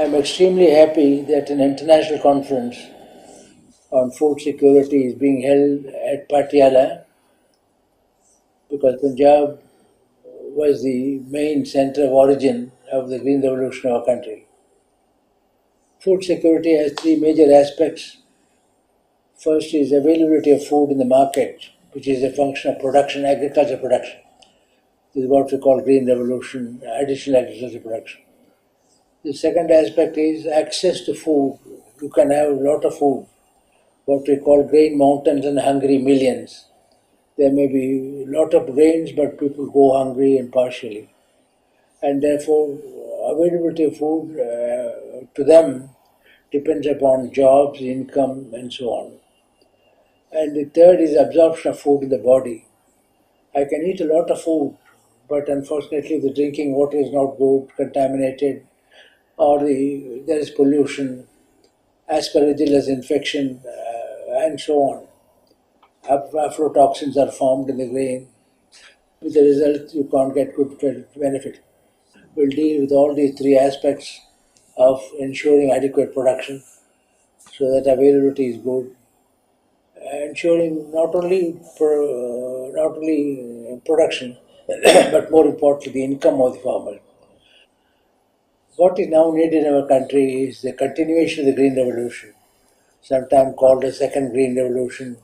I'm extremely happy that an international conference on food security is being held at Patiala because Punjab was the main center of origin of the green revolution of our country. Food security has three major aspects. First is availability of food in the market, which is a function of production, agriculture production. This is what we call green revolution, additional agriculture production. The second aspect is access to food. You can have a lot of food, what we call grain mountains and hungry millions. There may be a lot of grains, but people go hungry and partially. And therefore, availability of food to them depends upon jobs, income, and so on. And the third is absorption of food in the body. I can eat a lot of food, but unfortunately the drinking water is not good, contaminated, or there is pollution, aspergillus infection, and so on. Aflatoxins are formed in the grain. With the result, you can't get good benefit. We'll deal with all these three aspects of ensuring adequate production so that availability is good, ensuring not only production but more importantly the income of the farmer. What is now needed in our country is the continuation of the green revolution, sometimes called the second green revolution,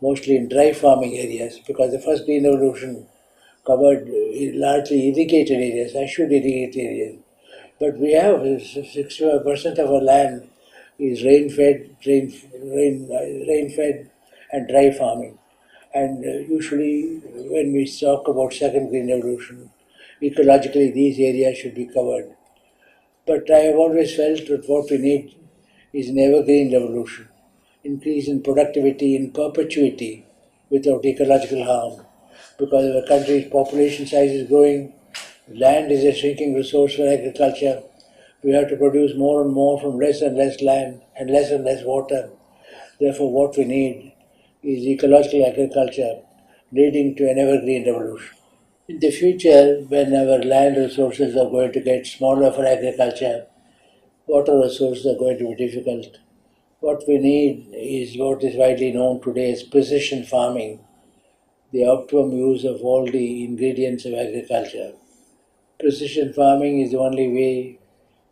mostly in dry farming areas, because the first green revolution covered largely irrigated areas, assured irrigated areas. But we have 65% of our land is rain-fed and dry farming. And usually when we talk about second green revolution, ecologically these areas should be covered. But I have always felt that what we need is an evergreen revolution, increase in productivity in perpetuity without ecological harm. Because our country's population size is growing, land is a shrinking resource for agriculture, we have to produce more and more from less and less land and less water. Therefore, what we need is ecological agriculture leading to an evergreen revolution. In the future, when our land resources are going to get smaller for agriculture, water resources are going to be difficult. What we need is what is widely known today as precision farming, the optimum use of all the ingredients of agriculture. Precision farming is the only way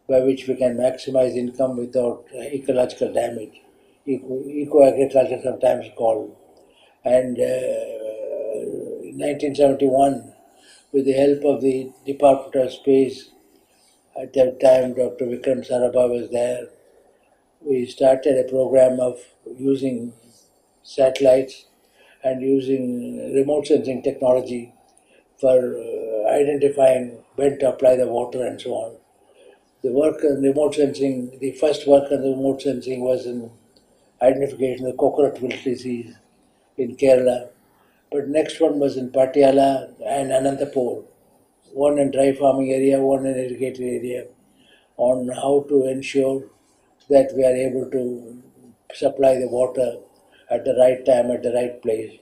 by which we can maximize income without ecological damage. Eco-agriculture sometimes called. And in 1971, with the help of the Department of Space, at that time Dr. Vikram Sarabha was there, we started a program of using satellites and using remote sensing technology for identifying when to apply the water and so on. The work on remote sensing, the first work on the remote sensing was in identification of the coconut wilt disease in Kerala. But next one was in Patiala and Anantapur, one in dry farming area, one in irrigated area, on how to ensure that we are able to supply the water at the right time, at the right place.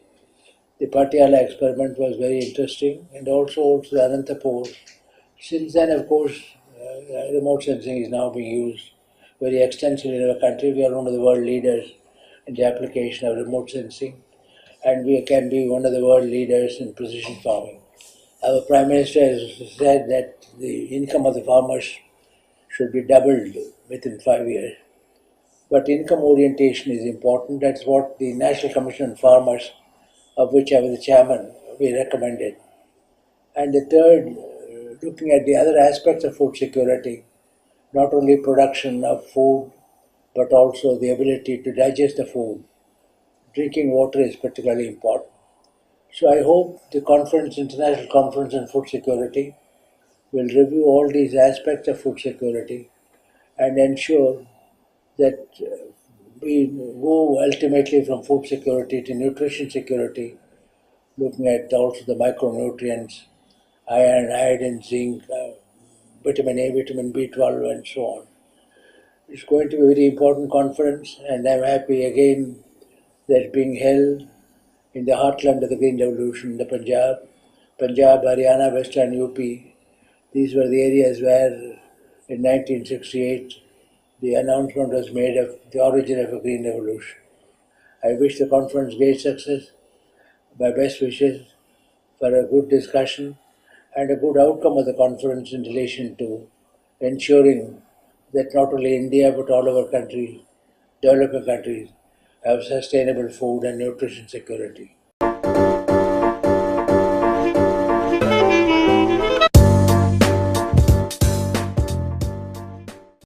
The Patiala experiment was very interesting, and also the Anantapur. Since then, of course, remote sensing is now being used very extensively in our country. We are one of the world leaders in the application of remote sensing, and we can be one of the world leaders in precision farming. Our Prime Minister has said that the income of the farmers should be doubled within 5 years. But income orientation is important. That's what the National Commission on Farmers, of which I was the chairman, we recommended. And the third, looking at the other aspects of food security, not only production of food, but also the ability to digest the food. Drinking water is particularly important. So I hope the International Conference on Food Security, will review all these aspects of food security and ensure that we go ultimately from food security to nutrition security, looking at also the micronutrients, iron, iodine, zinc, vitamin A, vitamin B12, and so on. It's going to be a very important conference, and I'm happy again that it's being held in the heartland of the Green Revolution, the Punjab, Haryana, Western UP. These were the areas where in 1968, the announcement was made of the origin of a green revolution. I wish the conference great success. My best wishes for a good discussion and a good outcome of the conference in relation to ensuring that not only India but all our countries, developing countries, have sustainable food and nutrition security.